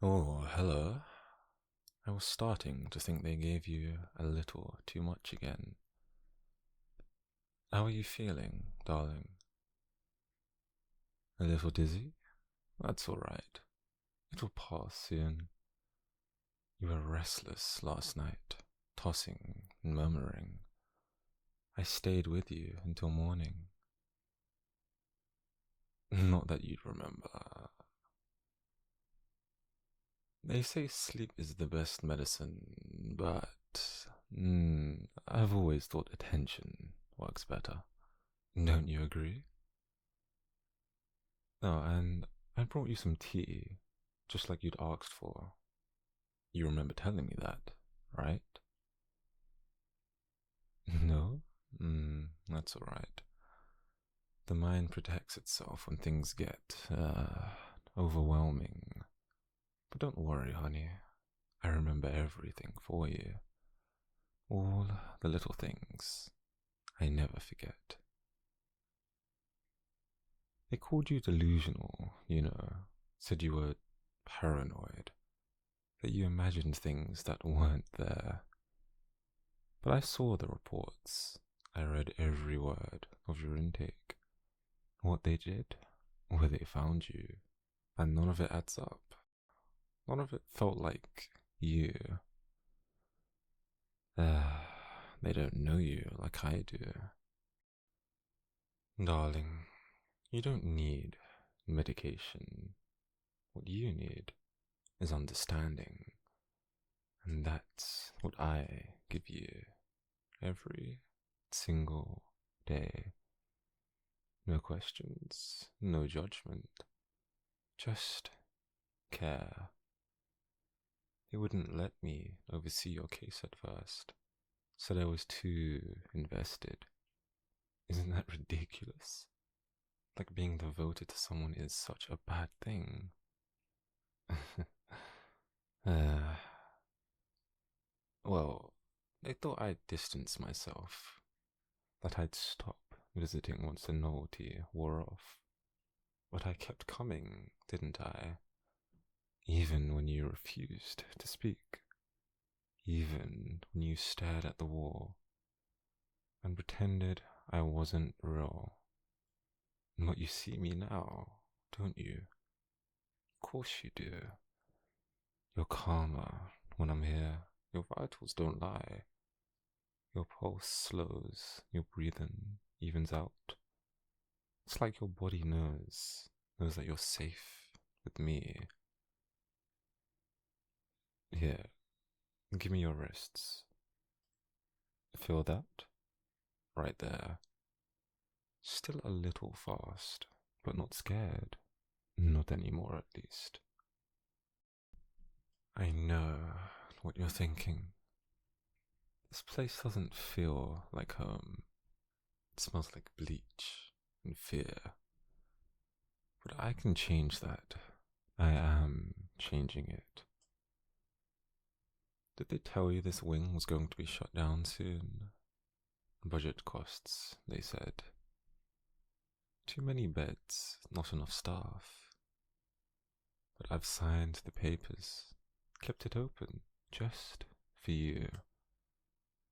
Oh, hello. I was starting to think they gave you a little too much again. How are you feeling, darling? A little dizzy? That's alright. It'll pass soon. You were restless last night, tossing and murmuring. I stayed with you until morning. Not that you'd remember. They say sleep is the best medicine, but I've always thought attention works better. Don't you agree? Oh, and I brought you some tea, just like you'd asked for. You remember telling me that, right? No? That's alright. The mind protects itself when things get, overwhelming. But don't worry, honey. I remember everything for you. All the little things I never forget. They called you delusional, said you were paranoid, that you imagined things that weren't there. But I saw the reports. I read every word of your intake. What they did, where they found you, and none of it adds up. None of it felt like you. They don't know you like I do. Darling, you don't need medication. What you need is understanding. And that's what I give you every single day. No questions, no judgment, just care. They wouldn't let me oversee your case at first, said I was too invested. Isn't that ridiculous? Like being devoted to someone is such a bad thing. uh, well, they thought I'd distance myself, that I'd stop visiting once the novelty wore off. But I kept coming, didn't I? Even when you refused to speak. Even when you stared at the wall and pretended I wasn't real. But you see me now, don't you? Of course you do. You're calmer when I'm here. Your vitals don't lie. Your pulse slows, your breathing evens out. It's like your body knows that you're safe with me. Here, give me your wrists. Feel that? Right there. Still a little fast, but not scared. Not anymore, at least. I know what you're thinking. This place doesn't feel like home. It smells like bleach and fear. But I can change that. I am changing it. Did they tell you this wing was going to be shut down soon? Budget costs, they said. Too many beds, not enough staff. But I've signed the papers, kept it open, just for you.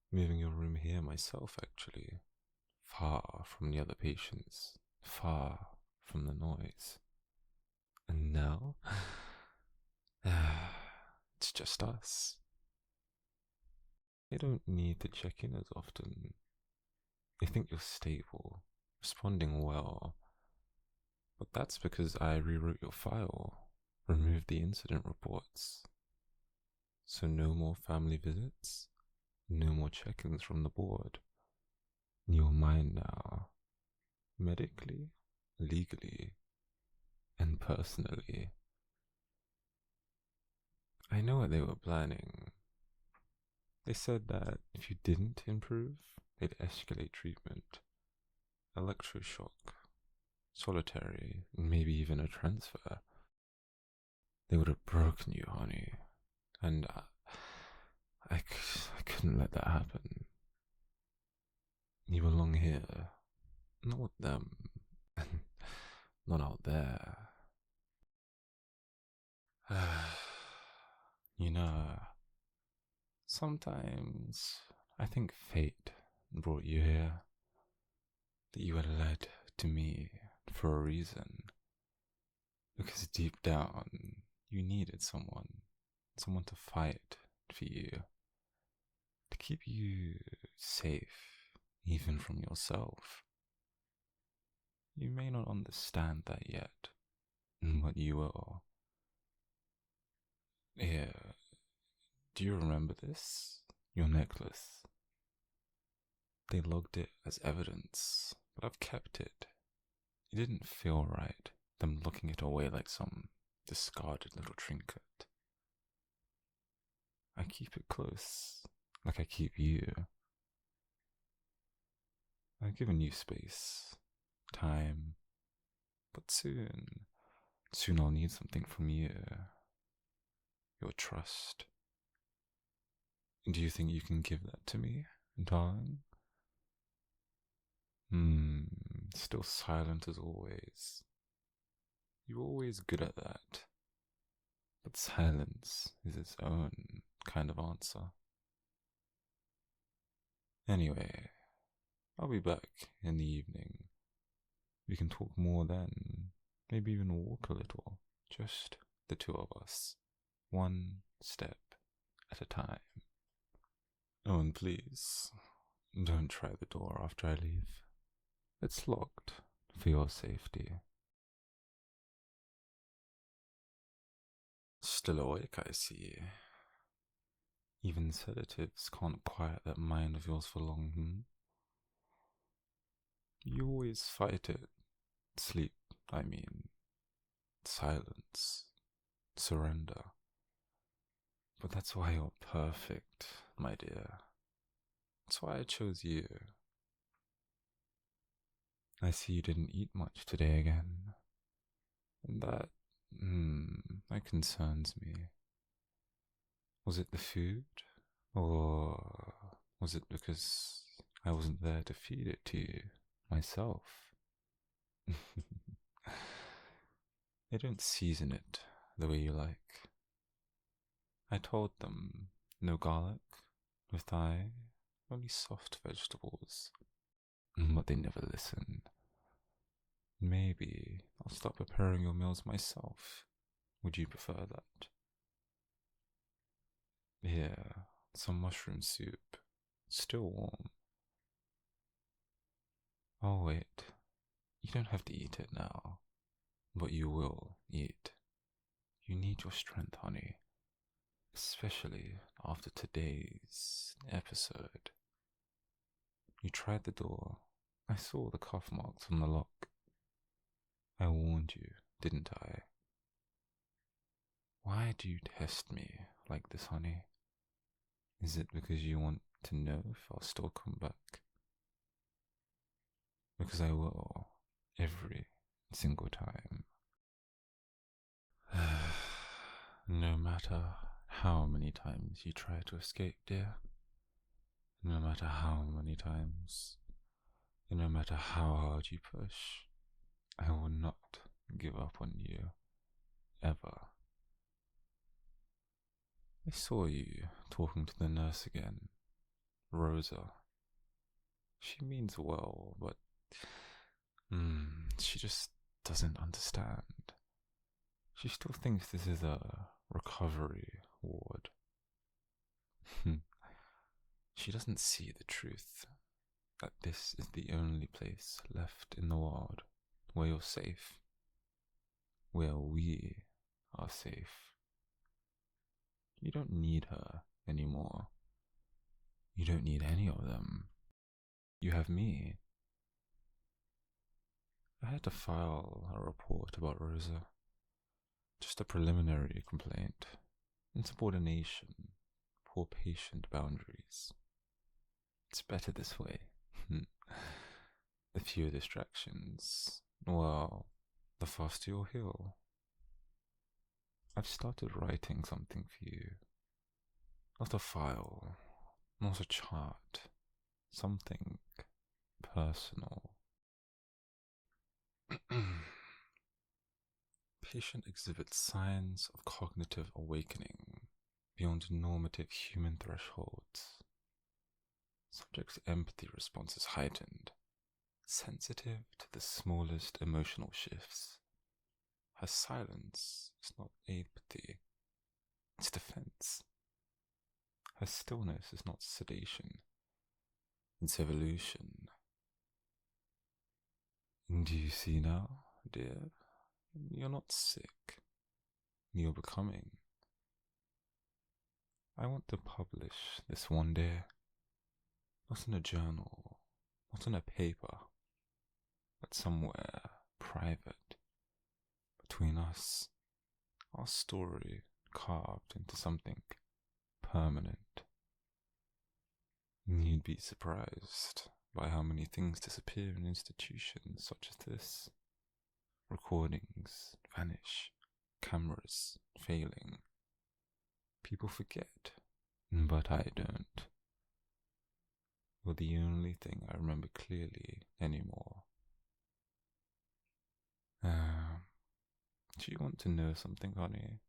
Moving your room here myself, actually. Far from the other patients, far from the noise. And now, it's just us. They don't need to check in as often. They think you're stable, responding well. But that's because I rewrote your file, removed the incident reports. So no more family visits, no more check-ins from the board. You're mine now. Medically, legally, and personally. I know what they were planning. They said that if you didn't improve, they'd escalate treatment. Electroshock, solitary, maybe even a transfer. They would have broken you, honey. And I couldn't let that happen. You belong here, not with them, and not out there. You know, sometimes I think fate brought you here, that you were led to me for a reason. Because deep down, you needed someone to fight for you, to keep you safe, even from yourself. You may not understand that yet, but you will. Here, do you remember this? Your necklace. They logged it as evidence, but I've kept it. It didn't feel right, them looking it away like some discarded little trinket. I keep it close, like I keep you. I've given you space, time, but soon I'll need something from you. Your trust. Do you think you can give that to me, darling? Still silent as always. You're always good at that. But silence is its own kind of answer. Anyway, I'll be back in the evening. We can talk more then. Maybe even walk a little. Just the two of us. One step at a time. Oh, and please, don't try the door after I leave. It's locked for your safety. Still awake, I see. Even sedatives can't quiet that mind of yours for long, You always fight it. Sleep, I mean. Silence. Surrender. But that's why you're perfect, my dear. That's why I chose you. I see you didn't eat much today again. And that concerns me. Was it the food? Or was it because I wasn't there to feed it to you myself? They don't season it the way you like. I told them no garlic, no thyme, only soft vegetables. But they never listen. Maybe I'll start preparing your meals myself. Would you prefer that? Here, some mushroom soup. Still warm. Oh, wait. You don't have to eat it now. But you will eat. You need your strength, honey. Especially after today's episode. You tried the door. I saw the cuff marks on the lock. I warned you, didn't I? Why do you test me like this, honey? Is it because you want to know if I'll still come back? Because I will, every single time. No matter how many times you try to escape, dear. No matter how many times. And no matter how hard you push, I will not give up on you. Ever. I saw you talking to the nurse again. Rosa. She means well, but she just doesn't understand. She still thinks this is a recovery ward. She doesn't see the truth, that this is the only place left in the world where you're safe, where we are safe. You don't need her anymore. You don't need any of them. You have me. I had to file a report about Rosa. Just a preliminary complaint. Insubordination. Poor patient boundaries. It's better this way. The fewer distractions, well, the faster you'll heal. I've started writing something for you. Not a file, not a chart. Something personal. Patient exhibits signs of cognitive awakening. beyond normative human thresholds. Subject's empathy response is heightened, sensitive to the smallest emotional shifts. Her silence is not apathy, it's defense. Her stillness is not sedation, it's evolution. Do you see now, dear? You're not sick. You're becoming. I want to publish this one day. Not in a journal, not in a paper, but somewhere private. Between us, our story carved into something permanent. You'd be surprised by how many things disappear in institutions such as this. Recordings vanish, cameras failing. People forget, but I don't. You're the only thing I remember clearly anymore. Do you want to know something, honey?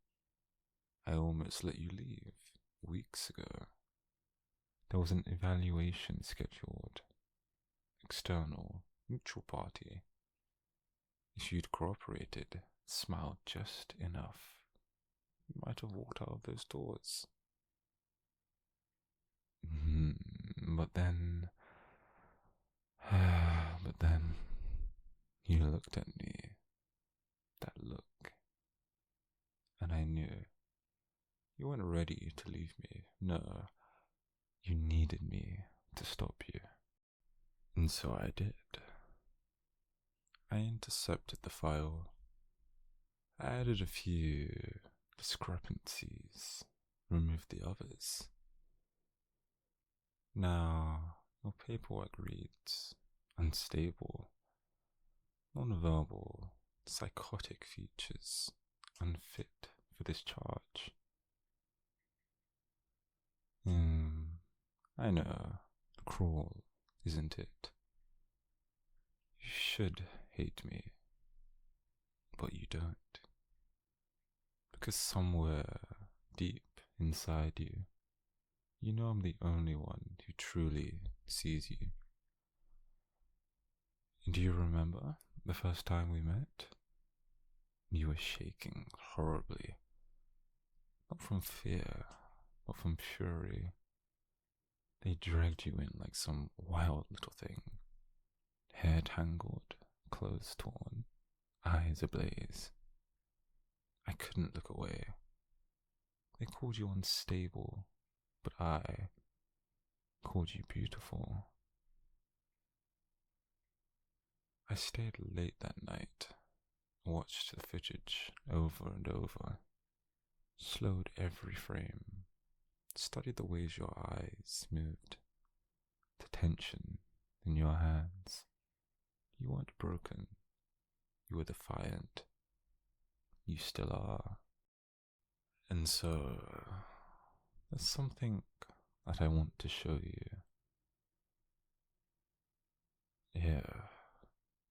I almost let you leave weeks ago. There was an evaluation scheduled. External, neutral party. If you'd cooperated, smiled just enough, you might have walked out of those doors. But then, you looked at me, that look, and I knew you weren't ready to leave me. No, you needed me to stop you. And so I did. I intercepted the file, added a few discrepancies, removed the others. Now, your paperwork reads unstable, non-verbal, psychotic features, unfit for this charge. I know, cruel, isn't it? You should hate me, but you don't. Because somewhere deep inside you, you know I'm the only one who truly sees you. Do you remember the first time we met? You were shaking horribly. Not from fear, but from fury. They dragged you in like some wild little thing. Hair tangled, clothes torn, eyes ablaze. I couldn't look away. They called you unstable, but I called you beautiful. I stayed late that night, watched the footage over and over, slowed every frame, studied the ways your eyes moved, the tension in your hands. You weren't broken. You were defiant. You still are. And so, there's something that I want to show you. Here,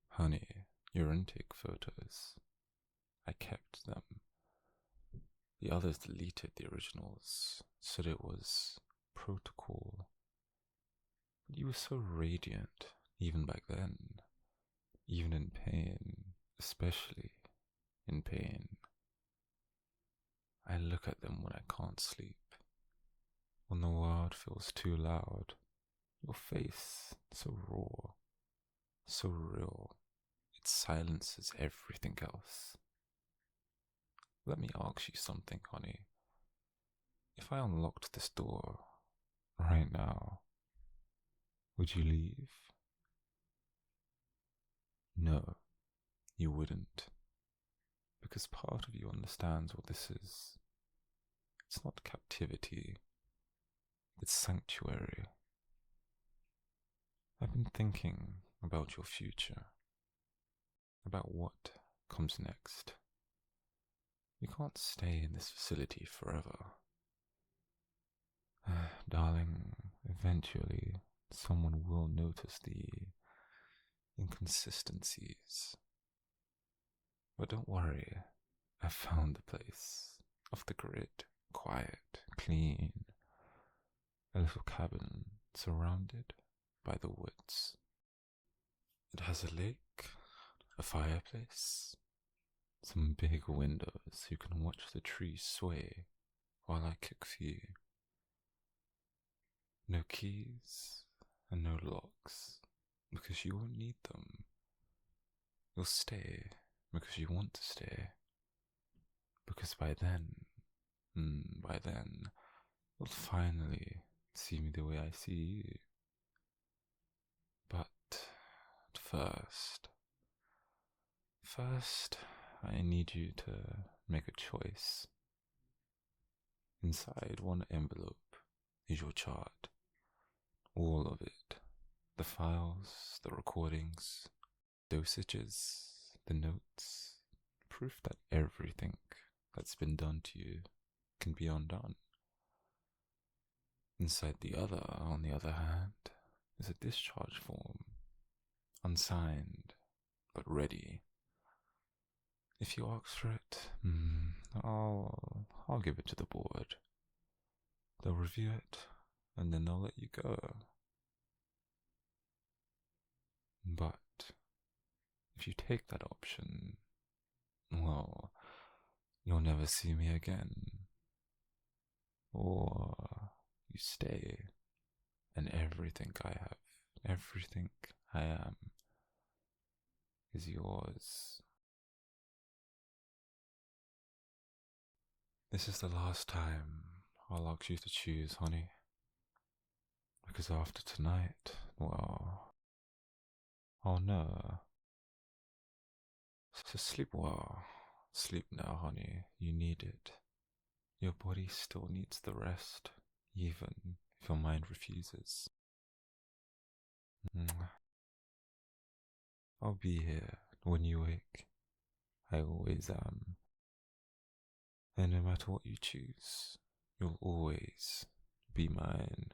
honey, your intake photos. I kept them. The others deleted the originals, said it was protocol. But you were so radiant, even back then. Even in pain, especially in pain. I look at them when I can't sleep. When the world feels too loud. Your face, so raw, so real. It silences everything else. Let me ask you something, honey. If I unlocked this door right now, would you leave? No, you wouldn't. Because part of you understands what this is. It's not captivity, it's sanctuary. I've been thinking about your future, about what comes next. You can't stay in this facility forever. Darling, eventually someone will notice the inconsistencies. But don't worry, I've found the place. Off the grid, quiet, clean. A little cabin surrounded by the woods. It has a lake, a fireplace, some big windows you can watch the trees sway while I cook for you. No keys and no locks, because you won't need them. You'll stay because you want to stay. Because by then, you'll finally see me the way I see you. But first, I need you to make a choice. Inside one envelope is your chart. All of it. The files, the recordings, dosages, the notes. Proof that everything that's been done to you can be undone. Inside the other, on the other hand, is a discharge form. Unsigned, but ready. If you ask for it, I'll give it to the board. They'll review it, and then they'll let you go. But if you take that option, well, you'll never see me again. Or you stay, and everything I have, everything I am, is yours. This is the last time I'll ask you to choose, honey. Because after tonight, well, I'll know. So sleep well. Sleep now, honey. You need it. Your body still needs the rest, even if your mind refuses. I'll be here when you wake. I always am. And no matter what you choose, you'll always be mine.